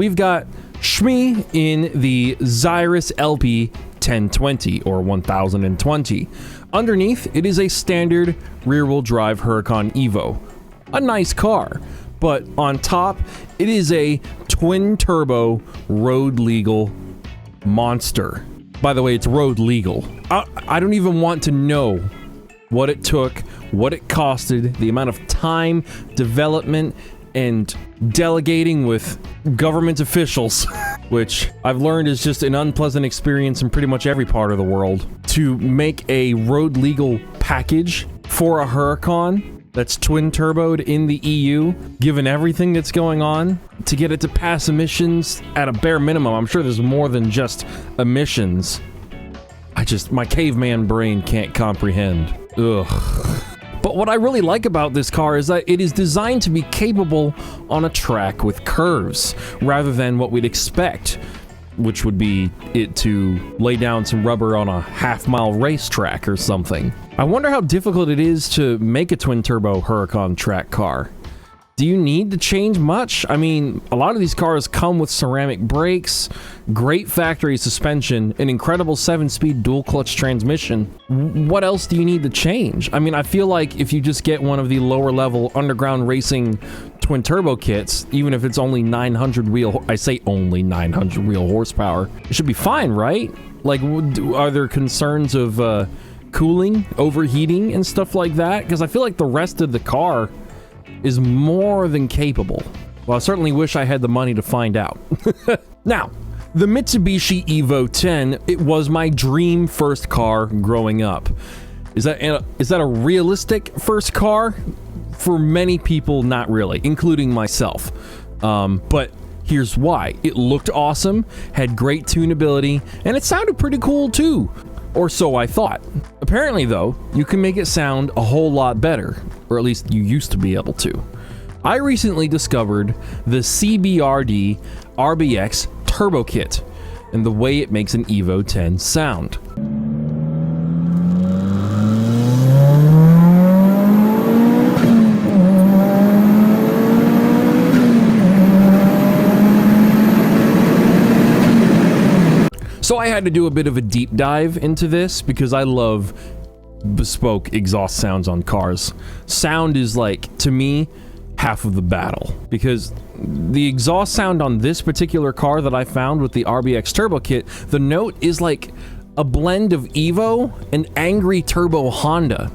we've got Shmi in the Xyrus LP 1020 or 1020. Underneath, it is a standard rear-wheel drive Huracan Evo. A nice car. But on top, it is a twin-turbo, road-legal monster. By the way, it's road-legal. I don't even want to know what it took, what it costed, the amount of time, development, and delegating with government officials, which I've learned is just an unpleasant experience in pretty much every part of the world, to make a road-legal package for a Huracan that's twin-turboed in the EU, given everything that's going on, to get it to pass emissions at a bare minimum. I'm sure there's more than just emissions. My caveman brain can't comprehend. Ugh. But what I really like about this car is that it is designed to be capable on a track with curves, rather than what we'd expect, which would be it to lay down some rubber on a half-mile racetrack or something. I wonder how difficult it is to make a twin-turbo Huracan track car. Do you need to change much? I mean, a lot of these cars come with ceramic brakes, great factory suspension, an incredible 7-speed dual-clutch transmission. What else do you need to change? I mean, I feel like if you just get one of the lower-level underground racing twin-turbo kits, even if it's only 900 wheel, I say only 900 wheel horsepower, it should be fine, right? Like, are there concerns of cooling, overheating, and stuff like that? Because I feel like the rest of the car is more than capable. Well, I certainly wish I had the money to find out. Now, the Mitsubishi Evo 10, it was my dream first car growing up. Is that a realistic first car? For many people, not really, including myself. But here's why. It looked awesome, had great tunability, and it sounded pretty cool too. Or so I thought. Apparently, though, you can make it sound a whole lot better, or at least you used to be able to. I recently discovered the CBRD RBX Turbo Kit, and the way it makes an Evo 10 sound. So I had to do a bit of a deep dive into this because I love bespoke exhaust sounds on cars. Sound is, like, to me, half of the battle, because the exhaust sound on this particular car that I found with the RBX Turbo Kit, the note is like a blend of Evo and angry turbo Honda,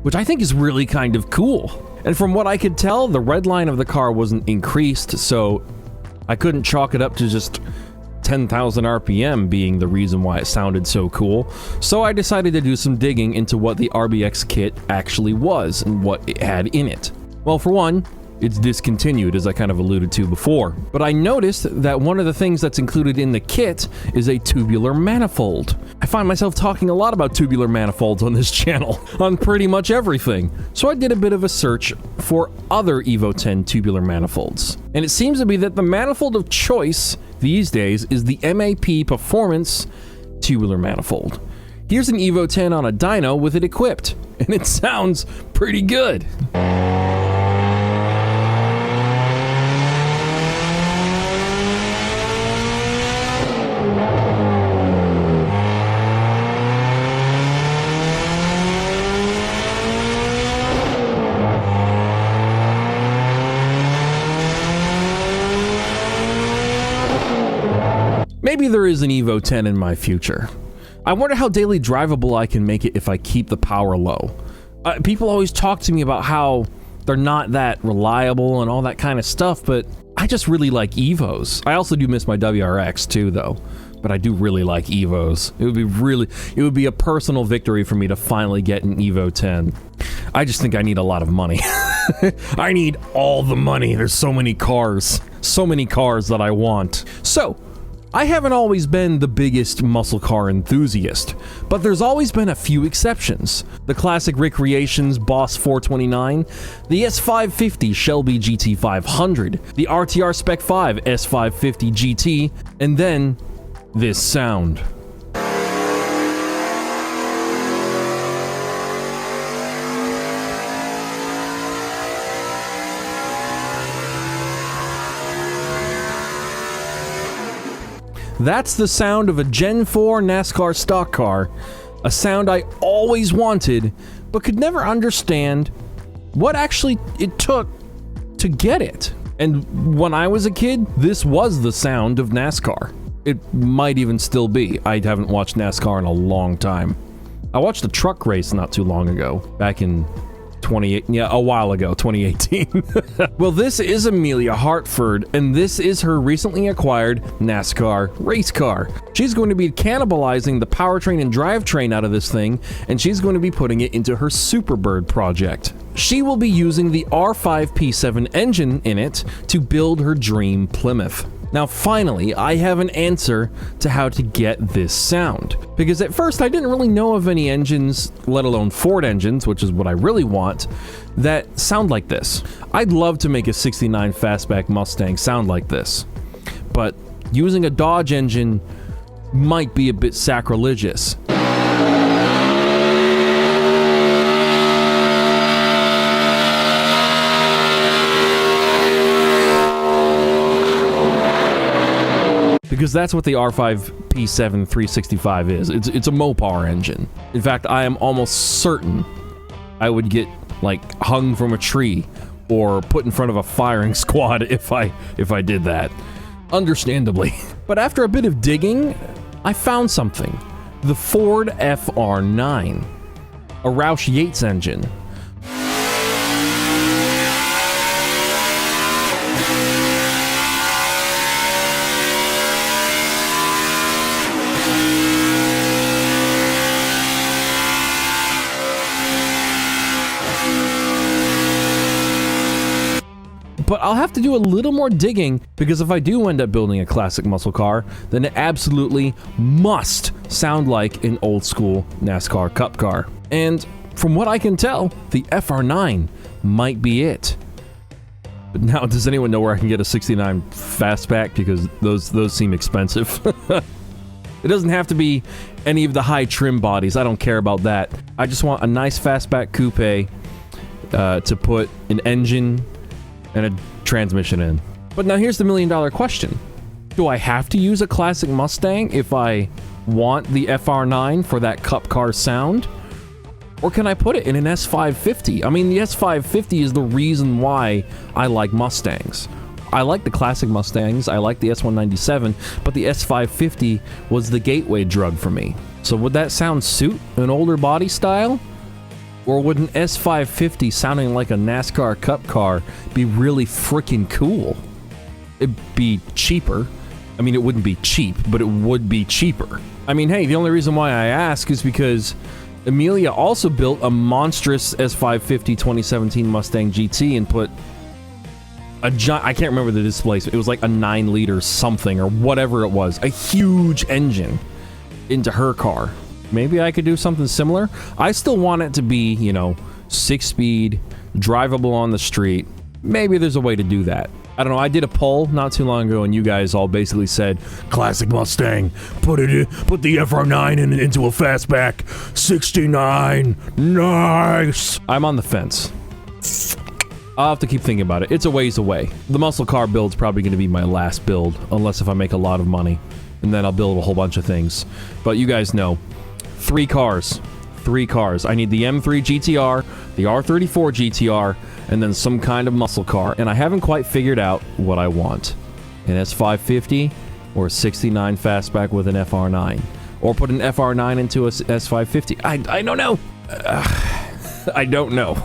which I think is really kind of cool. And from what I could tell, the red line of the car wasn't increased, so I couldn't chalk it up to just 10,000 RPM being the reason why it sounded so cool. So I decided to do some digging into what the RBX kit actually was and what it had in it. Well, for one, it's discontinued, as I kind of alluded to before. But I noticed that one of the things that's included in the kit is a tubular manifold. I find myself talking a lot about tubular manifolds on this channel, on pretty much everything. So I did a bit of a search for other Evo 10 tubular manifolds. And it seems to be that the manifold of choice these days is the MAP Performance tubular manifold. Here's an Evo 10 on a dyno with it equipped, and it sounds pretty good. Maybe there is an Evo 10 in my future. I wonder how daily drivable I can make it if I keep the power low. People always talk to me about how they're not that reliable and all that kind of stuff, but I just really like Evos. I also do miss my WRX too, though, but I do really like Evos. It would be a personal victory for me to finally get an Evo 10. I just think I need a lot of money. I need all the money. There's so many cars that I want. So, I haven't always been the biggest muscle car enthusiast, but there's always been a few exceptions. The classic Rick Creations Boss 429, the S550 Shelby GT500, the RTR Spec 5 S550 GT, and then this sound. That's the sound of a Gen 4 NASCAR stock car, a sound I always wanted, but could never understand what actually it took to get it. And when I was a kid, this was the sound of NASCAR. It might even still be. I haven't watched NASCAR in a long time. I watched a truck race not too long ago, back in 2018. Well, this is Amelia Hartford, and this is her recently acquired NASCAR race car. She's going to be cannibalizing the powertrain and drivetrain out of this thing, and she's going to be putting it into her Superbird project. She will be using the R5P7 engine in it to build her dream Plymouth. Now finally, I have an answer to how to get this sound. Because at first I didn't really know of any engines, let alone Ford engines, which is what I really want, that sound like this. I'd love to make a 69 fastback Mustang sound like this. But using a Dodge engine might be a bit sacrilegious. Because that's what the R5P7 is. It's a Mopar engine. In fact, I am almost certain I would get, like, hung from a tree or put in front of a firing squad if I did that. Understandably. But after a bit of digging, I found something. The Ford FR9. A Roush Yates engine. But I'll have to do a little more digging, because if I do end up building a classic muscle car, then it absolutely must sound like an old school NASCAR Cup car. And from what I can tell, the FR9 might be it. But now, does anyone know where I can get a 69 fastback? Because those seem expensive. It doesn't have to be any of the high trim bodies. I don't care about that. I just want a nice fastback coupe to put an engine and a transmission in. But now here's the $1,000,000 question. Do I have to use a classic Mustang if I want the FR9 for that Cup car sound? Or can I put it in an S550? I mean, the S550 is the reason why I like Mustangs. I like the classic Mustangs, I like the S197, but the S550 was the gateway drug for me. So would that sound suit an older body style? Or would an S550 sounding like a NASCAR Cup car be really freaking cool? It'd be cheaper. I mean, it wouldn't be cheap, but it would be cheaper. I mean, hey, the only reason why I ask is because Amelia also built a monstrous S550 2017 Mustang GT and put a giant, I can't remember the displacement, it was like a 9-liter something or whatever it was, a huge engine into her car. Maybe I could do something similar. I still want it to be, 6-speed, drivable on the street. Maybe there's a way to do that. I don't know, I did a poll not too long ago and you guys all basically said, classic Mustang, put the FR9 into a fastback, 69, nice. I'm on the fence. I'll have to keep thinking about it. It's a ways away. The muscle car build's probably going to be my last build, unless if I make a lot of money. And then I'll build a whole bunch of things. But you guys know, 3 cars. I need the M3 GTR, the R34 GTR, and then some kind of muscle car. And I haven't quite figured out what I want. An S550 or a 69 fastback with an FR9. Or put an FR9 into a S550. I don't know. I don't know.